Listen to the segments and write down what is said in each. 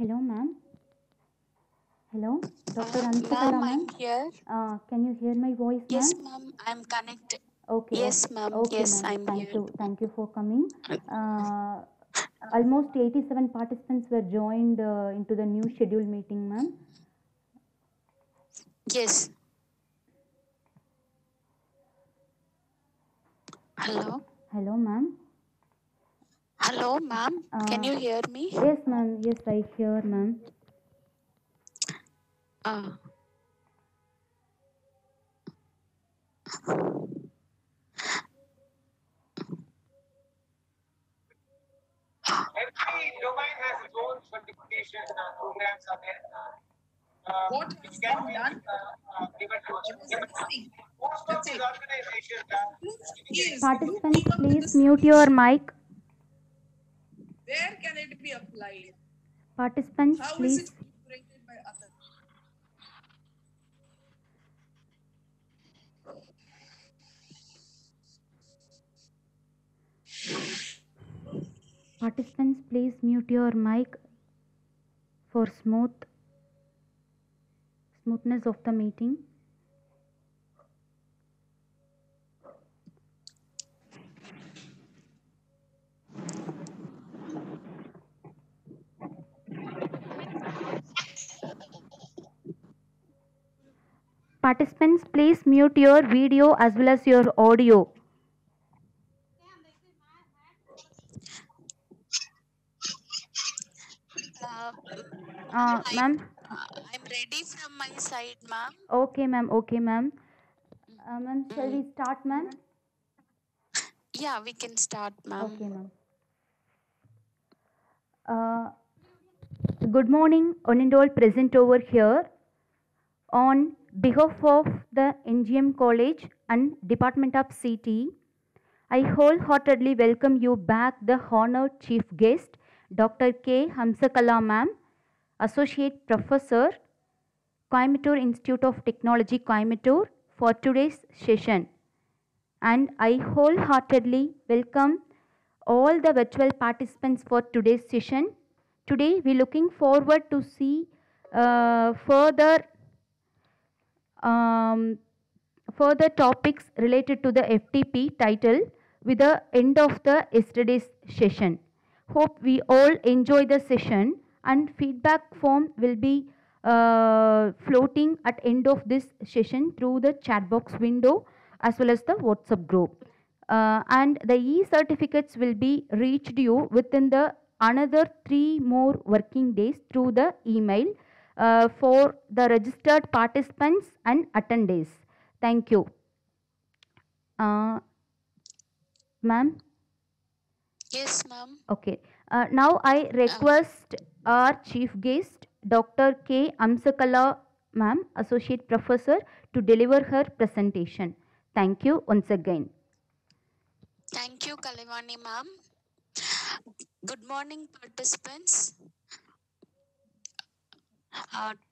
Hello, ma'am. Hello, Dr. Ma'am, Ansakala, ma'am. I'm here. Can you hear my voice, Yes, ma'am? ma'am, I'm connected. Okay, Yes, okay, ma'am. okay, Yes, ma'am. I'm Thank here. you. Thank you for coming. Uh, Almost 87 participants were joined into the new scheduled meeting, ma'am. Yes. Hello. Hello, ma'am. Hello, ma'am. Can Uh, you hear me? yes, ma'am. Yes, I hear, ma'am. Uh, Every domain has its own certification programs are there. What Which has can been be done? given to us. What is missing? Most of That's these it. organizations Is the Participants, blueprint of please this mute your mic. where can it be applied? Participants, How is please. it integrated by others? Participants, please mute your mic for smoothness of the meeting. Participants, please mute your video as well as your audio. I'm, Ma'am. I'm ready from my side, ma'am. Okay, ma'am. Okay, ma'am. Ma'am, shall we start, ma'am? Yeah, we can start, ma'am. Okay, ma'am. Good morning, one and all present over here. On behalf of the NGM College and Department of CT, I wholeheartedly welcome you back, the honored chief guest, Dr. K. Hamsakala ma'am, Associate Professor, Coimbatore Institute of Technology, Coimbatore, for today's session. And I wholeheartedly welcome all the virtual participants for today's session. Today, we're looking forward to see further um, further topics related to the FTP title with the end of the yesterday's session. Hope we all enjoy the session, and feedback form will be floating at end of this session through the chat box window as well as the WhatsApp group. And the e-certificates will be reached you within the another 3 more working days through the email for the registered participants and attendees. Thank you. Ma'am? Yes, ma'am. Okay. Now I request our chief guest, Dr. K. Amsakala ma'am, Associate Professor, to deliver her presentation. Thank you once again. Thank you, Kalivani, ma'am. Good morning, participants.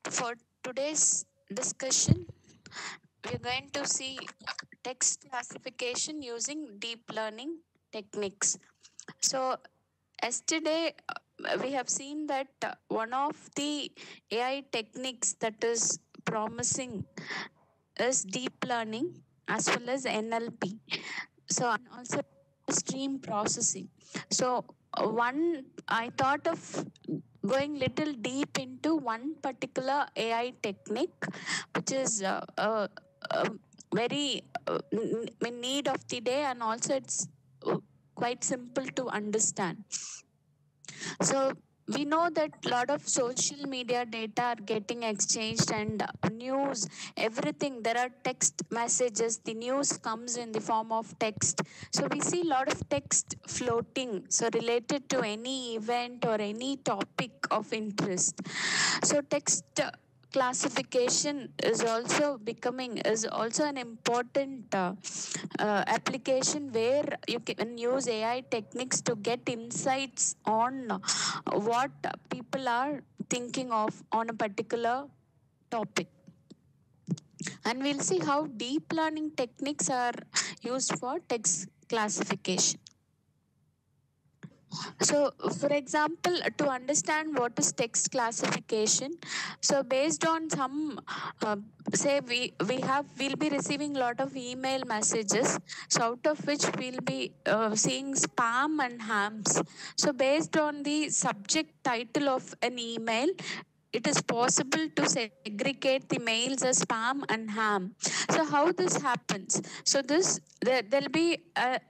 For today's discussion, we're going to see text classification using deep learning techniques. So, yesterday we have seen that one of the AI techniques that is promising is deep learning as well as NLP. So, and also stream processing. So, one I thought of going little deep into one particular AI technique, which is very in need of the day, and also it's quite simple to understand. So we know that a lot of social media data are getting exchanged, and news, everything, there are text messages, the news comes in the form of text. So we see a lot of text floating, so related to any event or any topic of interest. So text classification is also an important application where you can use AI techniques to get insights on what people are thinking of on a particular topic. And we'll see how deep learning techniques are used for text classification. So, for example, to understand what is text classification, so based on some, uh, say we'll be receiving a lot of email messages, so out of which we'll be seeing spam and hams. So based on the subject title of an email, it is possible to segregate the mails as spam and ham. So how this happens? So there'll be a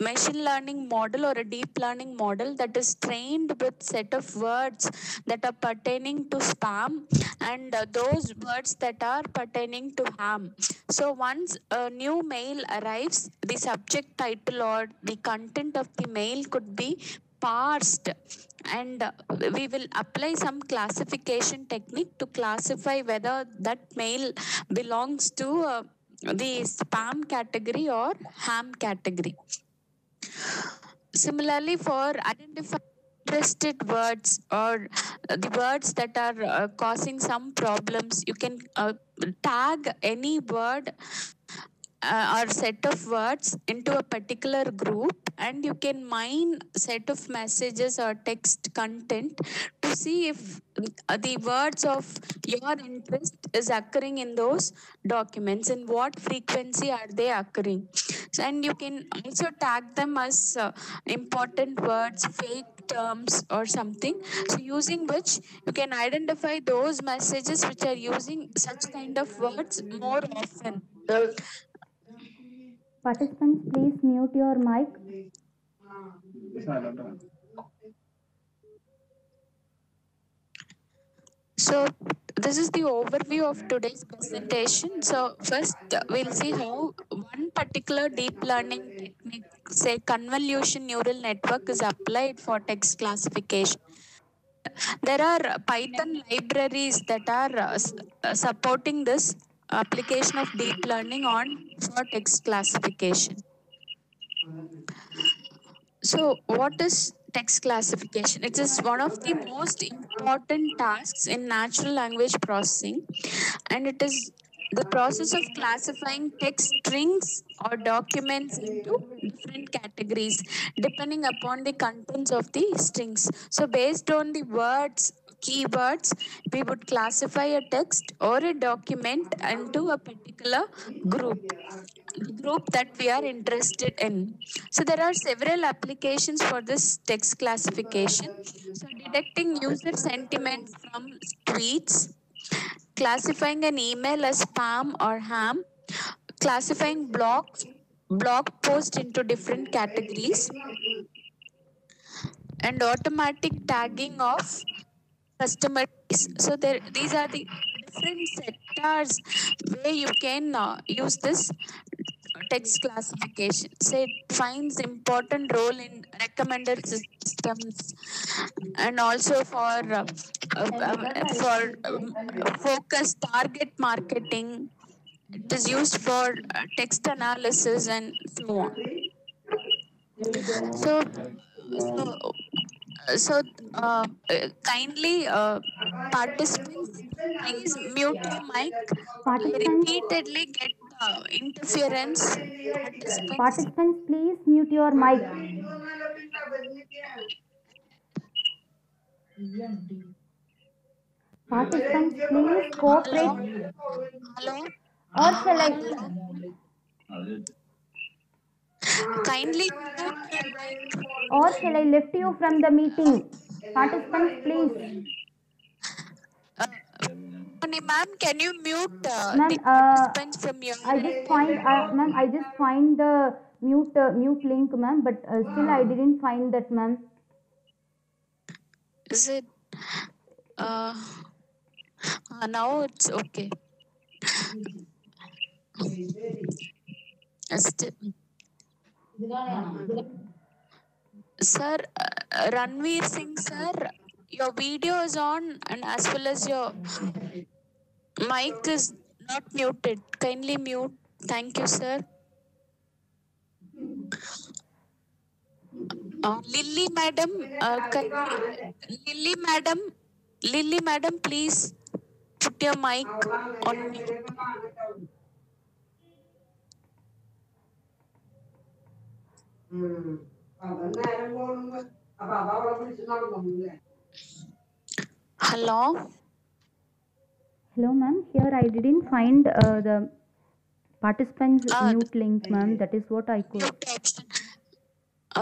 machine learning model or a deep learning model that is trained with set of words that are pertaining to spam and those words that are pertaining to ham. So once a new mail arrives, the subject title or the content of the mail could be parsed, and we will apply some classification technique to classify whether that mail belongs to the spam category or ham category. Similarly, for identifying interested words or the words that are causing some problems, you can tag any word or set of words into a particular group, and you can mine set of messages or text content to see if the words of your interest is occurring in those documents and what frequency are they occurring. And you can also tag them as important words, fake terms or something, so using which you can identify those messages which are using such kind of words more often. Participants, please mute your mic. So this is the overview of today's presentation. So first we'll see how one particular deep learning technique, say convolution neural network, is applied for text classification. There are Python libraries that are supporting this application of deep learning on for text classification. So, what is text classification? It is one of the most important tasks in natural language processing, and it is the process of classifying text strings or documents into different categories depending upon the contents of the strings. So, based on the words, keywords, we would classify a text or a document into a particular group, the group that we are interested in. So there are several applications for this text classification. So detecting user sentiments from tweets, classifying an email as spam or ham, classifying blog posts into different categories, and automatic tagging of customer base. So these are the different sectors where you can use this text classification. So it finds important role in recommender systems and also for focus target marketing. It is used for text analysis and so on. So, so, kindly participants, please mute your mic. I Participants, repeatedly get interference. Participants, participants, please mute your mic. Participants, please cooperate. hello, Or shall I? kindly mute your mic. Or shall I lift you from the meeting? Participants, please. Ma'am, can you mute Ma'am, the participants from your I just find, ma'am, I just find the mute link, ma'am, but still I didn't find that, ma'am. Is it? Now it's okay. Sir, Ranveer Singh, sir, your video is on, and as well as your mic is not muted. Kindly mute. Thank you, sir. Lily madam, Lily madam, please put your mic on mute. Hello? Hello, ma'am. Here I didn't find the participants Uh, mute link, ma'am. That is what I could. mute option.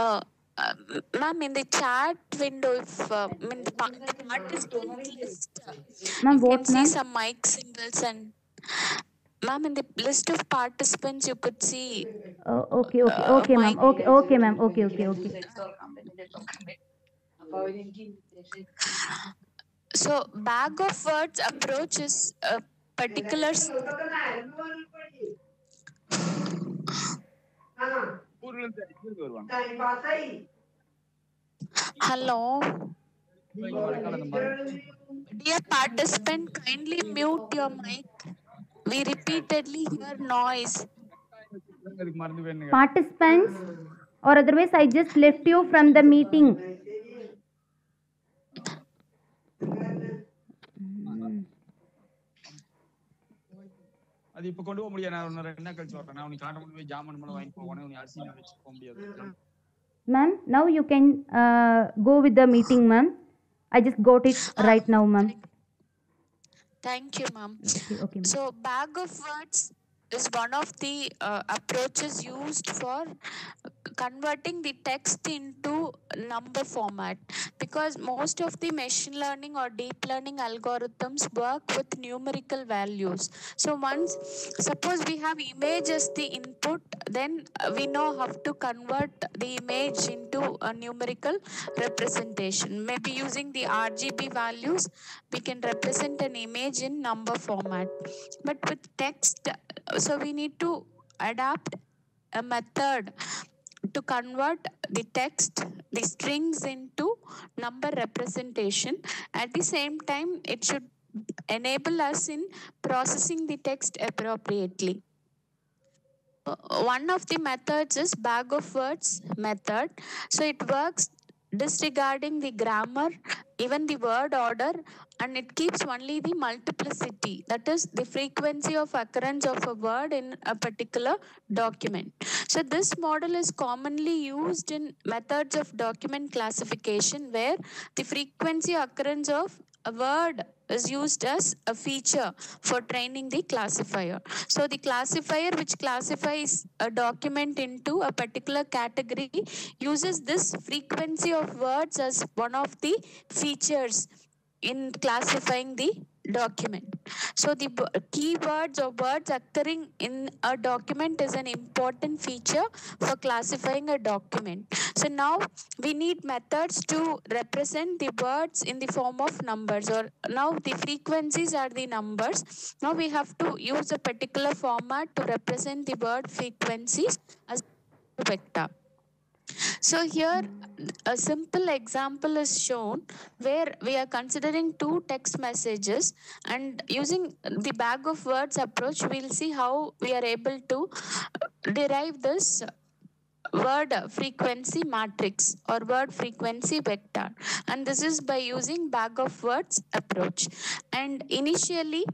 Uh, Ma'am, in the chat window, if in the participant list, Ma'am, you can what, see ma'am? some mic symbols and ma'am, in the list of participants, you could see Okay, ma'am. mic. Okay, ma'am. Okay. So, bag of words approach is a particular. Hello, dear participant, kindly mute your mic. We repeatedly hear noise. Participants, or otherwise I just left you from the meeting. அது இப்ப கொண்டு போக முடியாது. நான் இன்னும் 2 நாள் கழிச்சு வரேன். நான் உனக்கு காட்ட கொண்டு போய் ஜாமான் மட்டும் வாங்கிட்டு போகணும். உனக்கு அரிசி நான் வச்சு போக முடியாது. Ma'am, now you can go with the meeting, ma'am. I just got it right now, ma'am. Thank you, ma'am. Okay, ma'am. So, bag of words is one of the approaches used for converting the text into number format, because most of the machine learning or deep learning algorithms work with numerical values. So once suppose we have image as the input, then we know how to convert the image into a numerical representation. Maybe using the RGB values, we can represent an image in number format. But with text, so we need to adapt a method to convert the text, the strings into number representation. At the same time, it should enable us in processing the text appropriately. One of the methods is bag of words method. So it works disregarding the grammar, even the word order, and it keeps only the multiplicity, that is the frequency of occurrence of a word in a particular document. So this model is commonly used in methods of document classification, where the frequency occurrence of a word is used as a feature for training the classifier. So the classifier which classifies a document into a particular category uses this frequency of words as one of the features in classifying the document. So the keywords or words occurring in a document is an important feature for classifying a document. So now we need methods to represent the words in the form of numbers, or now the frequencies are the numbers. Now we have to use a particular format to represent the word frequencies as a vector. So here a simple example is shown where we are considering two text messages, and using the bag of words approach, we'll see how we are able to derive this word frequency matrix or word frequency vector, and this is by using bag of words approach. And initially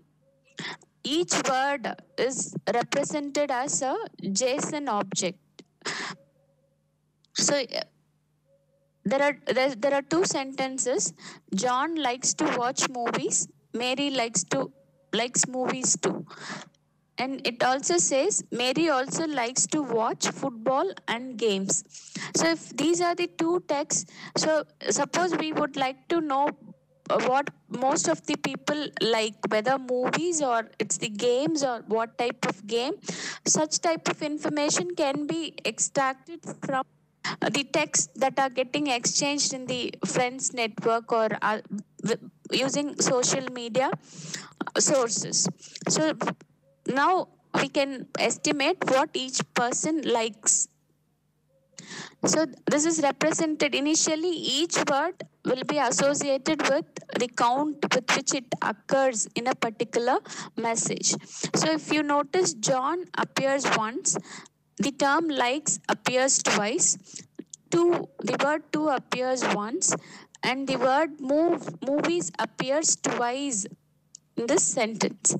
each word is represented as a JSON object. So there are two sentences. John likes to watch movies. Mary likes movies too. And it also says Mary also likes to watch football and games. So if these are the two texts, so suppose we would like to know what most of the people like, whether movies or it's the games or what type of game, such type of information can be extracted from the texts that are getting exchanged in the friends network or using social media sources. So now we can estimate what each person likes. So this is represented initially, each word will be associated with the count with which it occurs in a particular message. So if you notice, John appears once, the term likes appears twice, the word two appears once, and the word movies appears twice in this sentence.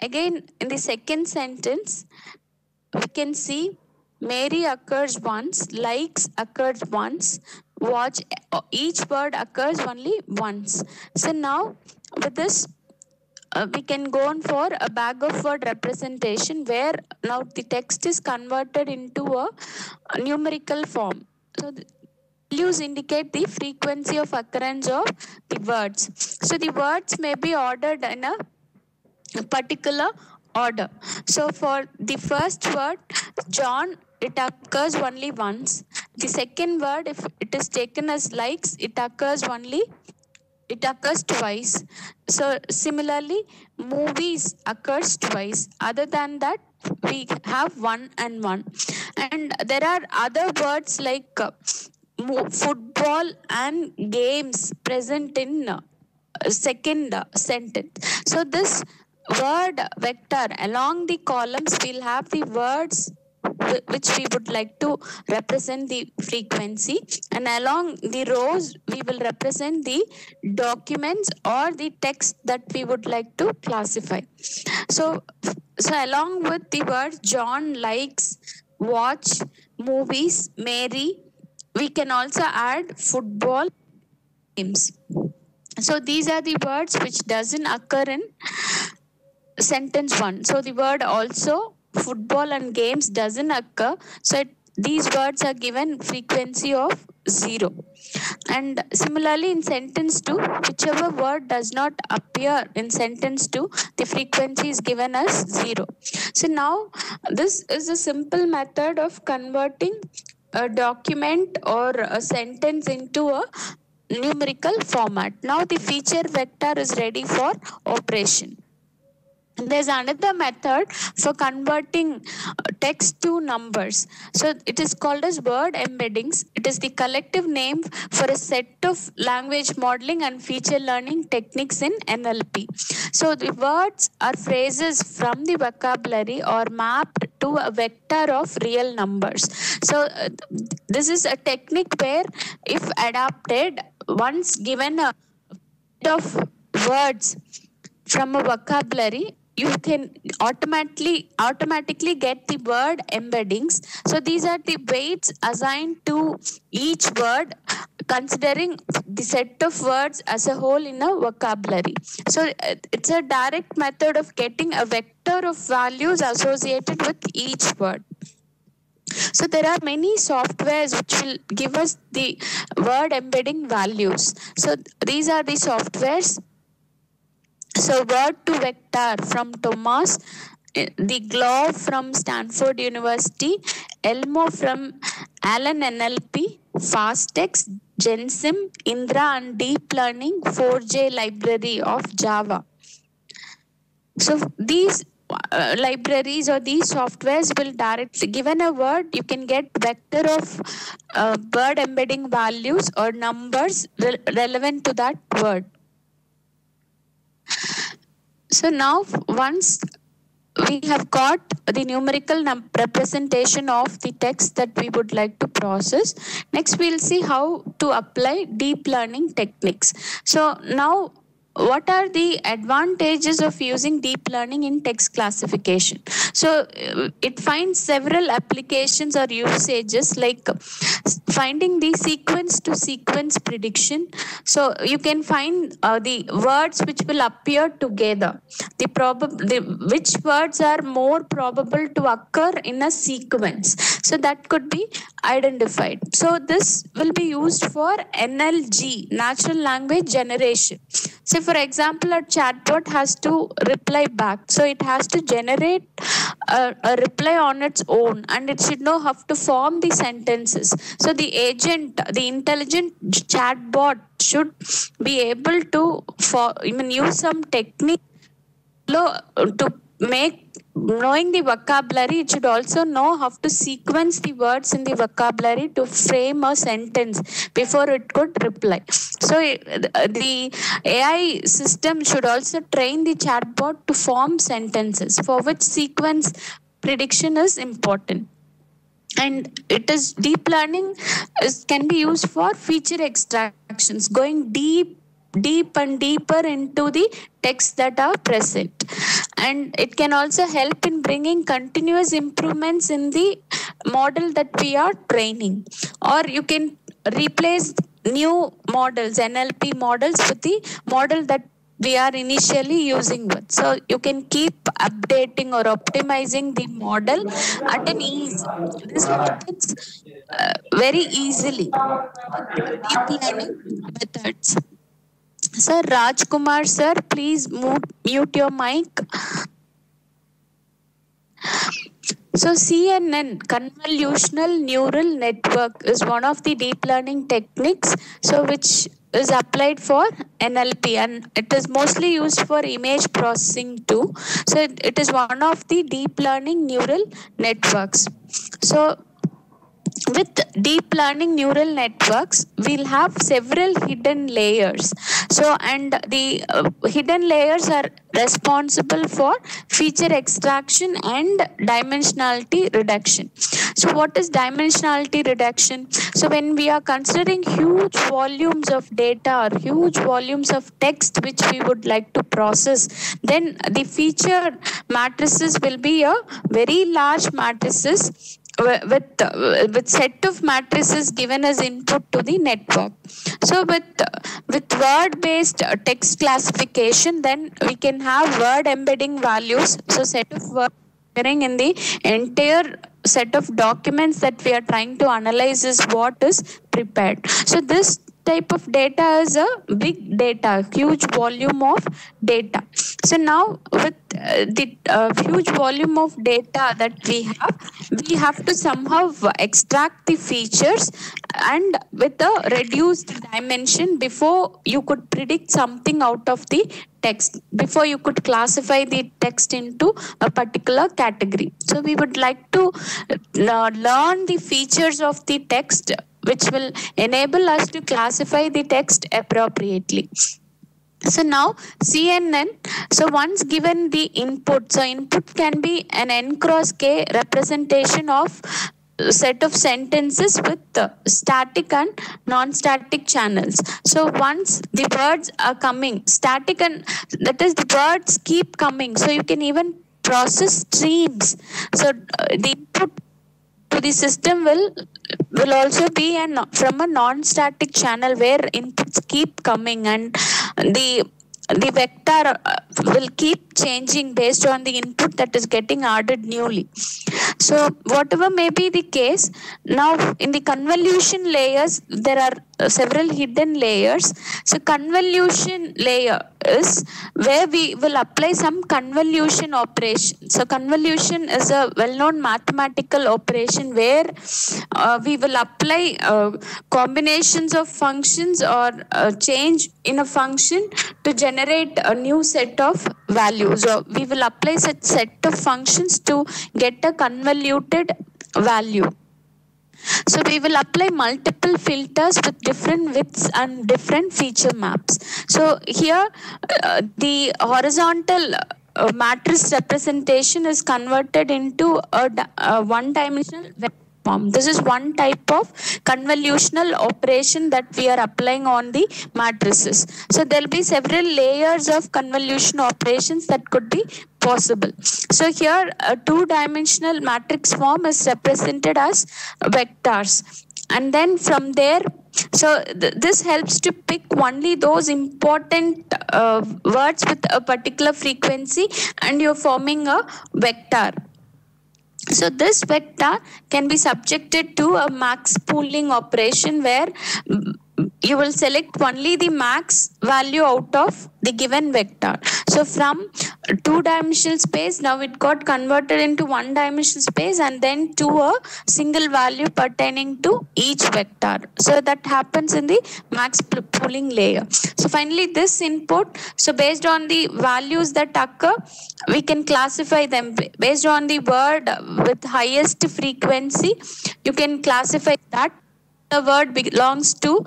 Again, in the second sentence, we can see Mary occurs once, likes occurs once, watch, each word occurs only once. So now with this, we can go on for a bag of word representation where now the text is converted into a numerical form. So the values indicate the frequency of occurrence of the words. So the words may be ordered in a particular order. So for the first word, John, it occurs only once. The second word, if it is taken as likes, it occurs twice. So similarly, movies occurs twice. Other than that, we have one and one. And there are other words like football and games present in second sentence. So this word vector along the columns will have the words which we would like to represent the frequency, and along the rows we will represent the documents or the text that we would like to classify. So along with the words John, likes, watch, movies, Mary, we can also add football, games. So these are the words which doesn't occur in sentence 1. So the word also, football and games doesn't occur. So these words are given frequency of 0. And similarly in sentence 2, whichever word does not appear in sentence 2, the frequency is given as 0. So now this is a simple method of converting a document or a sentence into a numerical format. Now the feature vector is ready for operation. There's another method for converting text to numbers. So it is called as word embeddings. It is the collective name for a set of language modeling and feature learning techniques in NLP. So the words or phrases from the vocabulary are mapped to a vector of real numbers. So this is a technique where if adapted, once given a set of words from a vocabulary, you can automatically get the word embeddings. So these are the weights assigned to each word, considering the set of words as a whole in a vocabulary. So it's a direct method of getting a vector of values associated with each word. So there are many softwares which will give us the word embedding values. So these are the softwares. So word to vector from Thomas, the Glove from Stanford University, Elmo from Allen NLP, FastText, GenSim, Indra and Deep Learning, 4J library of Java. So these libraries or these softwares will directly, given a word, you can get vector of word embedding values or numbers relevant to that word. So now once we have got the numerical representation of the text that we would like to process, next we'll see how to apply deep learning techniques. So now, what are the advantages of using deep learning in text classification? So it finds several applications or usages, like finding the sequence to sequence prediction. So you can find the words which will appear together, which words are more probable to occur in a sequence. So that could be identified. So this will be used for NLG, natural language generation. So for example, a chatbot has to reply back. So it has to generate a reply on its own, and it should know how to form the sentences. So the agent, the intelligent chatbot should be able to use some technique to make, knowing the vocabulary, it should also know how to sequence the words in the vocabulary to frame a sentence before it could reply. So the AI system should also train the chatbot to form sentences, for which sequence prediction is important. And it is deep learning can be used for feature extractions, going deep and deeper into the texts that are present. and it can also help in bringing continuous improvements in the model that we are training. Or you can replace new models, NLP models, with the model that we are initially using with. So you can keep updating or optimizing the model at an ease. This happens very easily with deep learning methods. Sir Rajkumar sir, please mute your mic. So CNN, convolutional neural network, is one of the deep learning techniques, so which is applied for NLP, and it is mostly used for image processing too. So it is one of the deep learning neural networks. So with deep learning neural networks, we'll have several hidden layers. So, and the hidden layers are responsible for feature extraction and dimensionality reduction. So what is dimensionality reduction? So when we are considering huge volumes of data or huge volumes of text which we would like to process, then the feature matrices will be a very large matrices with set of matrices given as input to the network. So with word based text classification, then we can have word embedding values. So set of words in the entire set of documents that we are trying to analyze is what is prepared. So this type of data is a big data, huge volume of data. So now with the huge volume of data that we have to somehow extract the features and with a reduced dimension before you could predict something out of the text, before you could classify the text into a particular category. So we would like to learn the features of the text which will enable us to classify the text appropriately. So now CNN, so once given the input, so input can be an n cross k representation of set of sentences with static and non-static channels. So once the words are coming, static and that is the words keep coming. So you can even process streams. So the input to the system will also be from a non-static channel where inputs keep coming, and the vector will keep changing based on the input that is getting added newly. So whatever may be the case, now in the convolution layers, there are several hidden layers. So convolution layer is where we will apply some convolution operation. So convolution is a well-known mathematical operation where we will apply combinations of functions or change in a function to generate a new set of values. Or we will apply such set of functions to get a convoluted value. So we will apply multiple filters with different widths and different feature maps. So here the horizontal matrix representation is converted into a one-dimensional vector form. This is one type of convolutional operation that we are applying on the matrices. So there will be several layers of convolution operations that could be possible. So here a two-dimensional matrix form is represented as vectors, and then from there, so this helps to pick only those important words with a particular frequency, and you're forming a vector. So this vector can be subjected to a max pooling operation where you will select only the max value out of the given vector. So from two-dimensional space, now it got converted into one-dimensional space and then to a single value pertaining to each vector. So that happens in the max pooling layer. So finally this input, so based on the values that occur, we can classify them based on the word with highest frequency. You can classify that. The word belongs to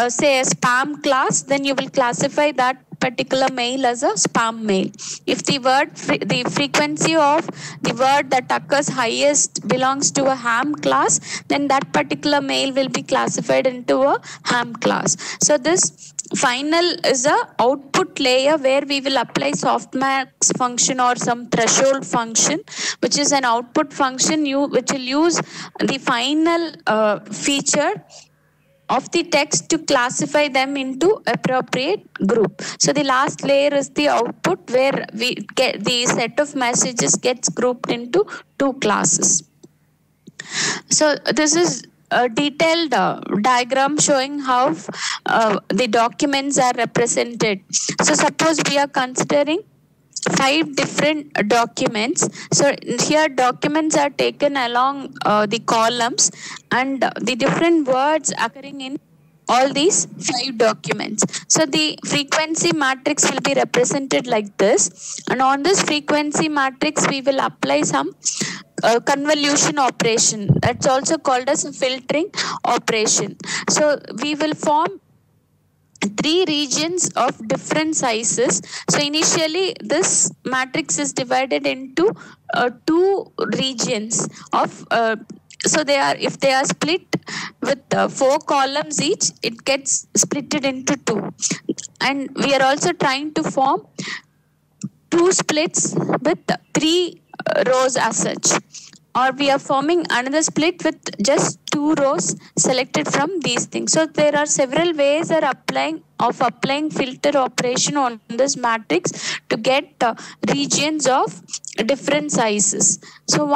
say a spam class, then you will classify that particular mail as a spam mail. If the word, the frequency of the word that occurs highest belongs to a ham class, then that particular mail will be classified into a ham class. So this final is a output layer where we will apply softmax function or some threshold function, which is an output function which will use the final feature of the text to classify them into appropriate group. So the last layer is the output where we get the set of messages gets grouped into two classes. So this is a detailed diagram showing how the documents are represented. So suppose we are considering 5 different documents. So here documents are taken along the columns and the different words occurring in all these 5 documents. So the frequency matrix will be represented like this, and on this frequency matrix we will apply some convolution operation. That's also called as a filtering operation. So we will form 3 regions of different sizes. So initially this matrix is divided into 2 regions of so if they are split with 4 columns each, it gets splitted into 2. And we are also trying to form 2 splits with 3 rows as such, or we are forming another split with just 2 rows selected from these things. So there are several ways of applying filter operation on this matrix to get regions of different sizes. So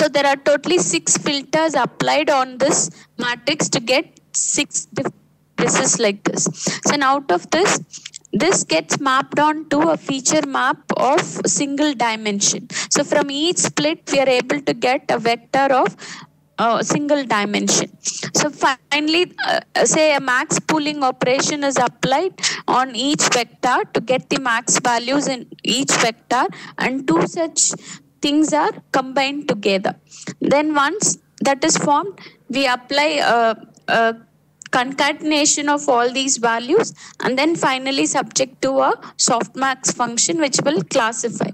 there are totally 6 filters applied on this matrix to get 6 different matrices like this. So out of this gets mapped on to a feature map of single dimension. So from each split, we are able to get a vector of single dimension. So finally, say a max pooling operation is applied on each vector to get the max values in each vector, and 2 such things are combined together. Then once that is formed, we apply a concatenation of all these values, and then finally subject to a softmax function which will classify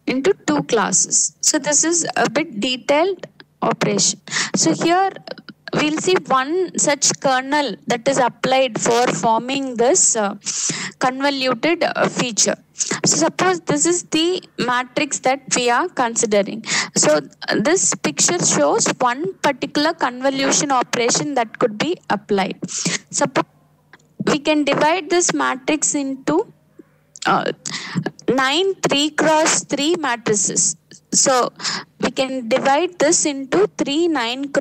into 2 classes. So this is a bit detailed operation. So here we'll see one such kernel that is applied for forming this convoluted feature. So suppose this is the matrix that we are considering. So this picture shows one particular convolution operation that could be applied. Suppose we can divide this matrix into 9 3x3 matrices. So we can divide this into 9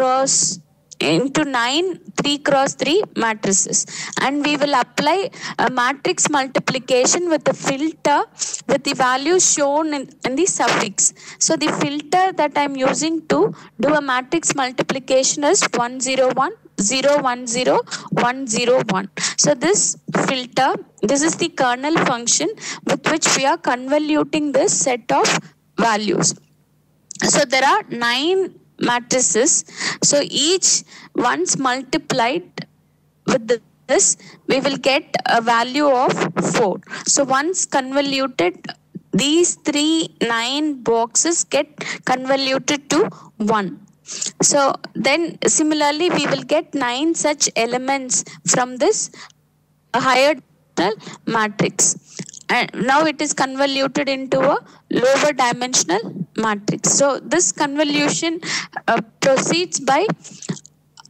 3x3 matrices, and we will apply a matrix multiplication with the filter with the values shown in the suffix. So the filter that I'm using to do a matrix multiplication is 101 010 101. So this filter, this is the kernel function with which we are convoluting this set of values. So there are 9 matrices. So each once multiplied with this, we will get a value of 4. So once convoluted, these 3 9 boxes get convoluted to 1. So then similarly, we will get 9 such elements from this higher matrix. And now it is convoluted into a lower dimensional matrix. So this convolution proceeds by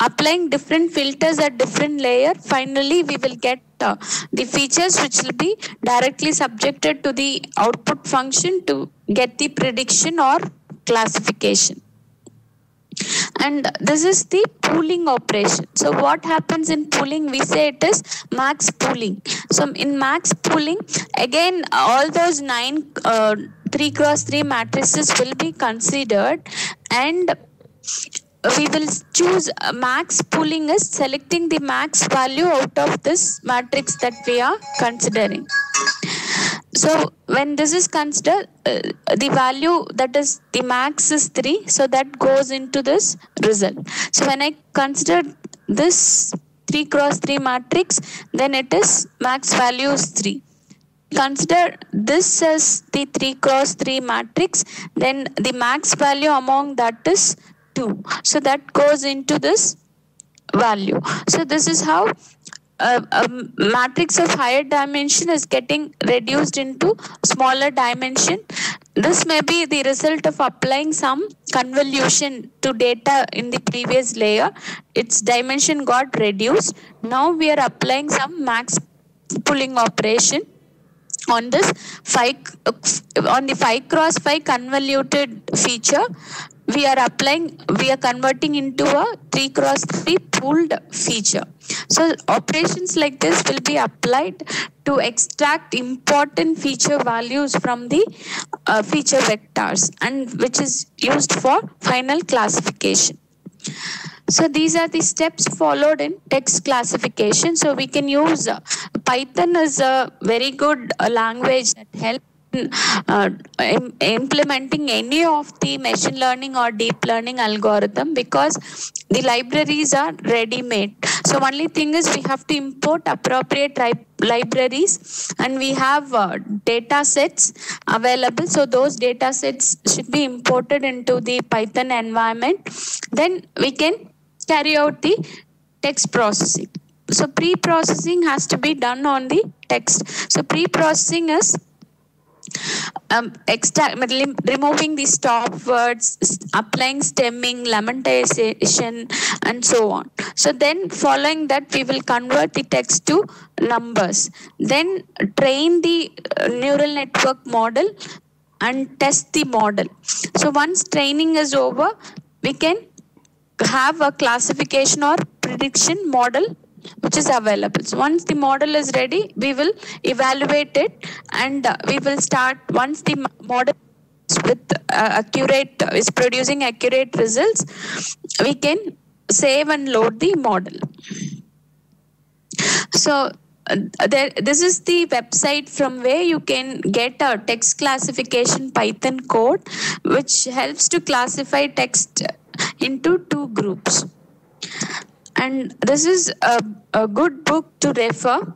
applying different filters at different layer. Finally, we will get the features which will be directly subjected to the output function to get the prediction or classification. And this is the pooling operation. So what happens in pooling? We say it is max pooling. So in max pooling, again, all those 9 3x3 matrices will be considered, and we will choose max pooling as selecting the max value out of this matrix that we are considering. So when this is considered, the value that is the max is 3. So that goes into this result. So when I consider this 3x3 matrix, then it is max value is 3. Consider this as the 3x3 matrix, then the max value among that is 2. So that goes into this value. So this is how a matrix of higher dimension is getting reduced into smaller dimension. This may be the result of applying some convolution to data in the previous layer. Its dimension got reduced. Now we are applying some max pulling operation on this 5 on the 5 cross 5 convoluted feature. We are converting into a 3 cross 3 pooled feature. So operations like this will be applied to extract important feature values from the feature vectors, and which is used for final classification. So these are the steps followed in text classification. So we can use Python is a very good language that helps in implementing any of the machine learning or deep learning algorithm, because the libraries are ready made. So only thing is we have to import appropriate libraries, and we have data sets available. So those data sets should be imported into the Python environment. Then we can carry out the text processing. So pre-processing has to be done on the text. So pre-processing is removing the stop words, applying stemming, lemmatization, and so on. So then following that, we will convert the text to numbers. Then train the neural network model and test the model. So once training is over, we can have a classification or prediction model which is available. So once the model is ready, we will evaluate it, and we will start, once the model is producing accurate results, we can save and load the model. So this is the website from where you can get a text classification Python code, which helps to classify text into 2 groups. And this is a good book to refer.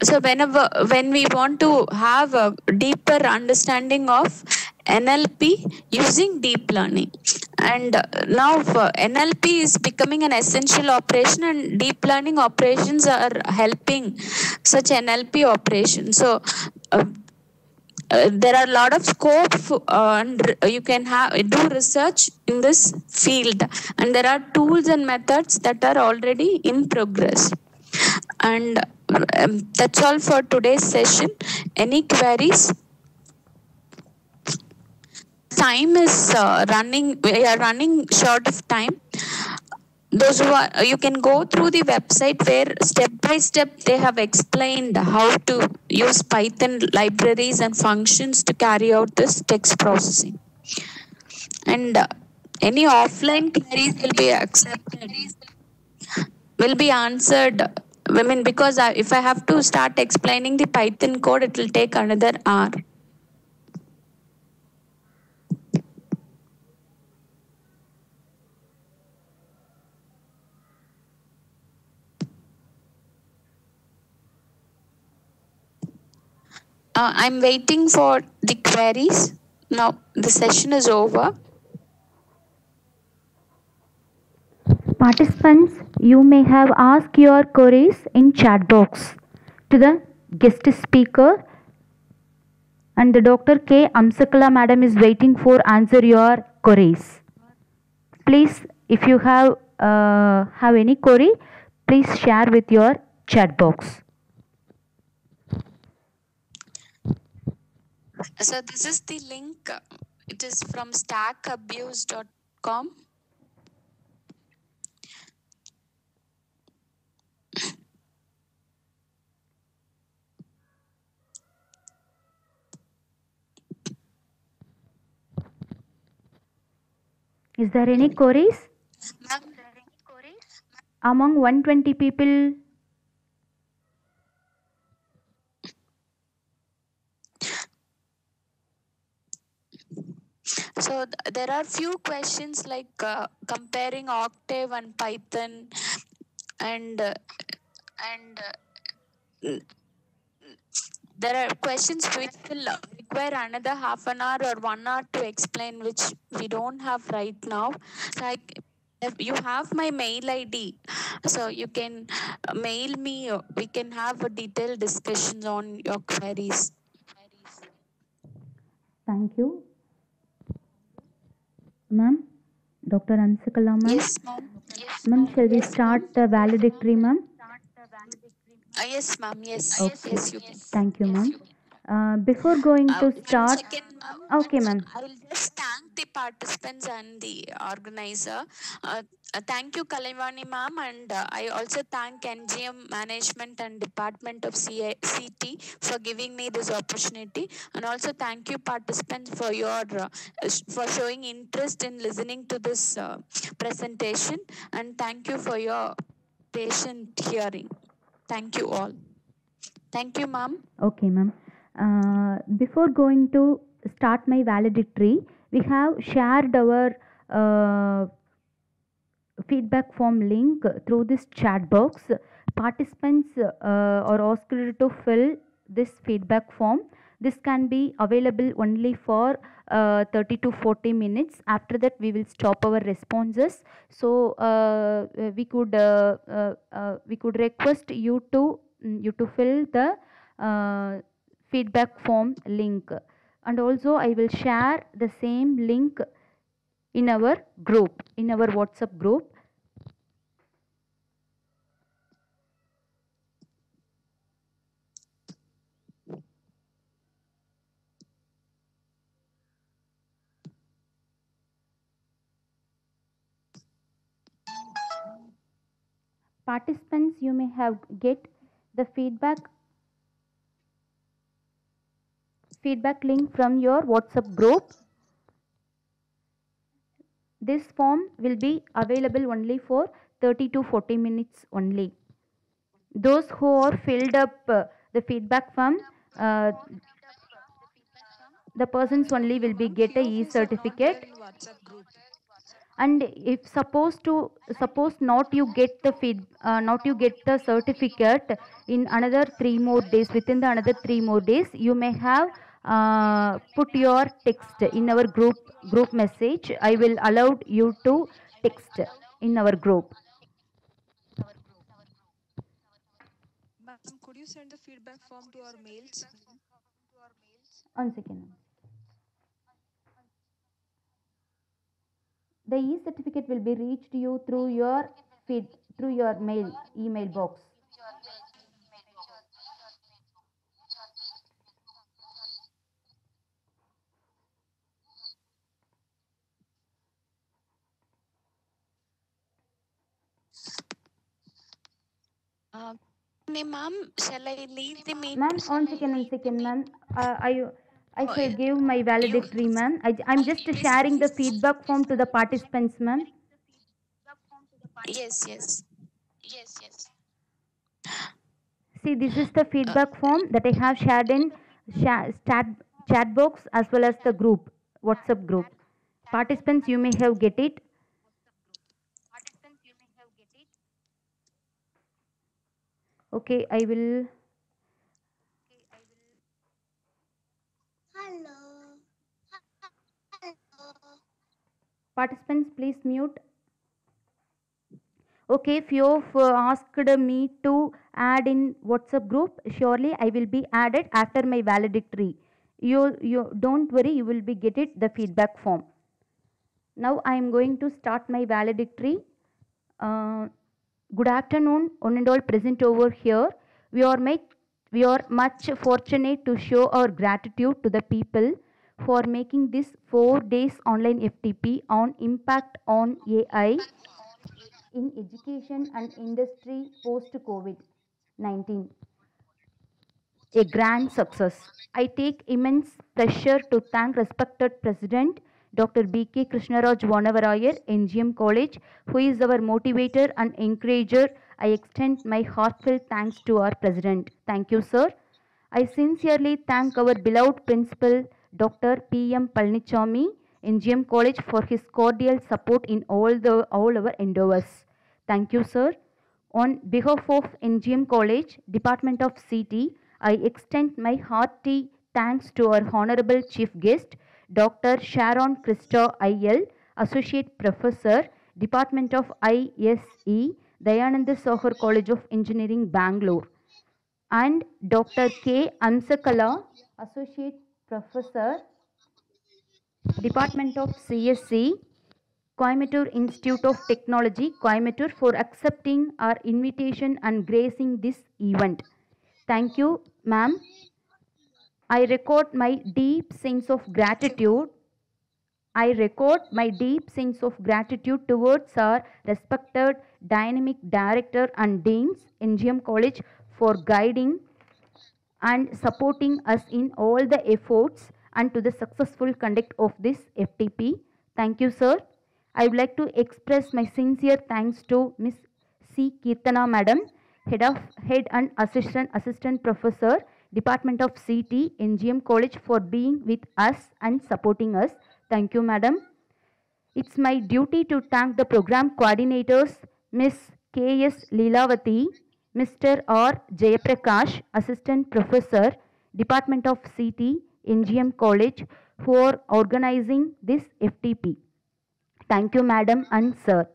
So when we want to have a deeper understanding of NLP using deep learning, and now NLP is becoming an essential operation, and deep learning operations are helping such NLP operations. So there are a lot of scope and you can do research in this field, and there are tools and methods that are already in progress. And that's all for today's session. Any queries? Time is running. We are running short of time. Those who are, you can go through the website where step by step they have explained how to use Python libraries and functions to carry out this text processing. And any offline queries will be accepted, will be answered. I mean, because if I have to start explaining the Python code, it will take another hour. I'm waiting for the queries. Now the session is over. Participants, you may have asked your queries in chat box to the guest speaker, and the Dr. K. Amsakala madam is waiting for answer your queries. Please, if you have any query, please share with your chat box. So this is the link. It is from stackabuse.com. Is there any queries? Among 120 people, so there are few questions like comparing Octave and Python, and there are questions which will require another half an hour or 1 hour to explain, which we don't have right now. So You have my mail ID, so you can mail me. We can have a detailed discussion on your queries. Thank you. Ma'am, Dr. Ansikala ma'am. Yes, ma'am. Ma'am, shall we start the valedictory, ma'am? Yes, ma'am. Yes. Okay. Yes, you can. Thank you, ma'am. Before going to 1 start, second, ma'am. okay, ma'am. I will just thank the participants and the organizer. Thank you, Kalavani ma'am, and I also thank NGM management and department of CT for giving me this opportunity, and also thank you participants for your for showing interest in listening to this presentation, and thank you for your patient hearing. Thank you all. Thank you, ma'am. Okay, ma'am. Before going to start my valedictory, we have shared our feedback form link through this chat box. Participants are asked to fill this feedback form. This can be available only for 30 to 40 minutes. After that, we will stop our responses. So we could request you to fill the feedback form link, and also I will share the same link in our group, in our WhatsApp group. Participants, you may have get the feedback link from your WhatsApp group. This form will be available only for 30 to 40 minutes only. Those who are filled up the feedback form, the persons only will be get a e-certificate. And if suppose not you get the certificate in another 3 more days, within the another 3 more days, you may have put your text in our group message. I will allow you to text in our group. Ma'am, could you send the feedback form to our mails? 1 second. The e-certificate will be reached you through your email box. Ma'am, shall I leave the meeting? Ma'am, 1 second, ma'am. I shall give my valedictory, ma'am. I'm just sharing the feedback form to the participants, ma'am. Yes. See, this is the feedback form that I have shared in chat box as well as the group, WhatsApp group. Participants, you may have get it. Okay, I will. Participants, please mute. Okay, if you have asked me to add in WhatsApp group, surely I will be added after my valedictory. You don't worry, you will be get it the feedback form. Now I am going to start my valedictory. Good afternoon, one and all present over here. We are much fortunate to show our gratitude to the people for making this 4 days online FTP on impact on AI in education and industry post COVID-19 a grand success. I take immense pleasure to thank respected President Dr. B.K. Krishnaraj Vanavarayar, NGM College, who is our motivator and encourager. I extend my heartfelt thanks to our President. Thank you, sir. I sincerely thank our beloved Principal Dr. P.M. Palnichami, NGM College, for his cordial support in all our endeavors. Thank you, sir. On behalf of NGM College, Department of CT, I extend my hearty thanks to our Honorable Chief Guest, Dr. Sharon Krista IL, Associate Professor, Department of ISE, Dayananda Sohar College of Engineering, Bangalore, and Dr. K. Amsakala, Associate Professor, Department of CSC, Coimbatore Institute of Technology, Coimbatore, for accepting our invitation and gracing this event. Thank you, ma'am. I record my deep sense of gratitude. I record my deep sense of gratitude towards our respected dynamic director and deans, NGM College, for guiding and supporting us in all the efforts and to the successful conduct of this FTP. Thank you, sir. I would like to express my sincere thanks to Ms. C. Kirtana Madam, Head and Assistant Professor, Department of CT, NGM College, for being with us and supporting us. Thank you, Madam. It's my duty to thank the program coordinators, Ms. K.S. Leelavati, Mr. R. Jayaprakash, Assistant Professor, Department of CT, NGM College, who are organizing this FTP. Thank you, Madam and Sir.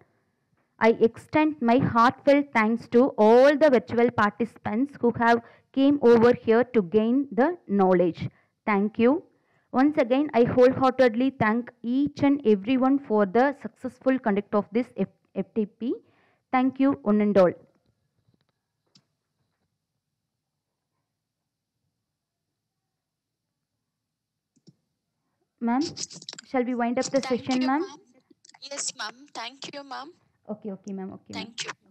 I extend my heartfelt thanks to all the virtual participants who have came over here to gain the knowledge. Thank you. Once again, I wholeheartedly thank each and everyone for the successful conduct of this FTP. Thank you, one and all. Ma'am, shall we wind up the Thank session, you, ma'am? ma'am. Yes, ma'am. Thank you, ma'am. Okay, ma'am. Okay, ma'am. Thank you.